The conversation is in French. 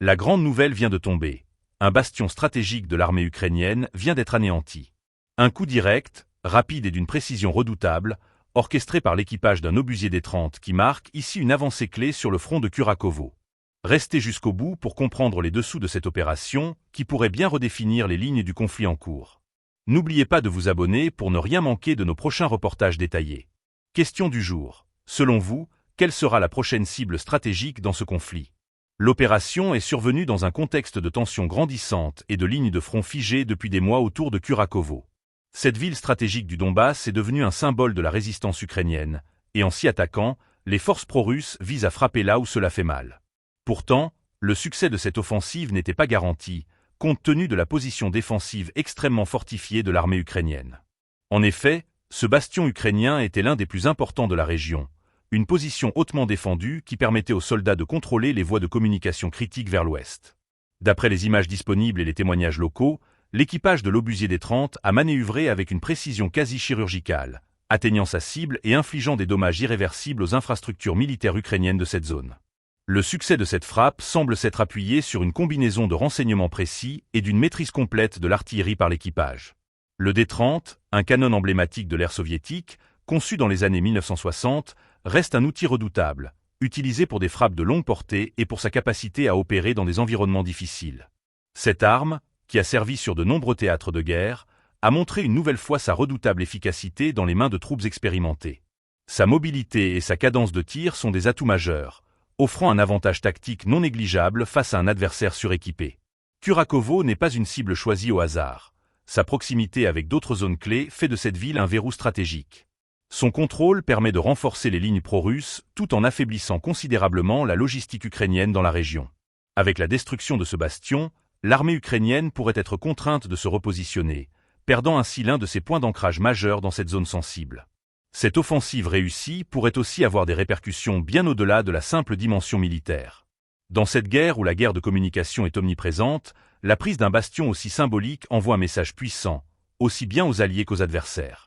La grande nouvelle vient de tomber. Un bastion stratégique de l'armée ukrainienne vient d'être anéanti. Un coup direct, rapide et d'une précision redoutable, orchestré par l'équipage d'un obusier des 30 qui marque ici une avancée clé sur le front de Kurakovo. Restez jusqu'au bout pour comprendre les dessous de cette opération qui pourrait bien redéfinir les lignes du conflit en cours. N'oubliez pas de vous abonner pour ne rien manquer de nos prochains reportages détaillés. Question du jour. Selon vous, quelle sera la prochaine cible stratégique dans ce conflit? L'opération est survenue dans un contexte de tensions grandissantes et de lignes de front figées depuis des mois autour de Kurakovo. Cette ville stratégique du Donbass est devenue un symbole de la résistance ukrainienne, et en s'y attaquant, les forces pro-russes visent à frapper là où cela fait mal. Pourtant, le succès de cette offensive n'était pas garanti, compte tenu de la position défensive extrêmement fortifiée de l'armée ukrainienne. En effet, ce bastion ukrainien était l'un des plus importants de la région, une position hautement défendue qui permettait aux soldats de contrôler les voies de communication critiques vers l'ouest. D'après les images disponibles et les témoignages locaux, l'équipage de l'obusier des 30 a manœuvré avec une précision quasi chirurgicale, atteignant sa cible et infligeant des dommages irréversibles aux infrastructures militaires ukrainiennes de cette zone. Le succès de cette frappe semble s'être appuyé sur une combinaison de renseignements précis et d'une maîtrise complète de l'artillerie par l'équipage. Le D-30, un canon emblématique de l'ère soviétique, conçu dans les années 1960, reste un outil redoutable, utilisé pour des frappes de longue portée et pour sa capacité à opérer dans des environnements difficiles. Cette arme, qui a servi sur de nombreux théâtres de guerre, a montré une nouvelle fois sa redoutable efficacité dans les mains de troupes expérimentées. Sa mobilité et sa cadence de tir sont des atouts majeurs, offrant un avantage tactique non négligeable face à un adversaire suréquipé. Kurakovo n'est pas une cible choisie au hasard. Sa proximité avec d'autres zones clés fait de cette ville un verrou stratégique. Son contrôle permet de renforcer les lignes pro-russes tout en affaiblissant considérablement la logistique ukrainienne dans la région. Avec la destruction de ce bastion, l'armée ukrainienne pourrait être contrainte de se repositionner, perdant ainsi l'un de ses points d'ancrage majeurs dans cette zone sensible. Cette offensive réussie pourrait aussi avoir des répercussions bien au-delà de la simple dimension militaire. Dans cette guerre où la guerre de communication est omniprésente, la prise d'un bastion aussi symbolique envoie un message puissant, aussi bien aux alliés qu'aux adversaires.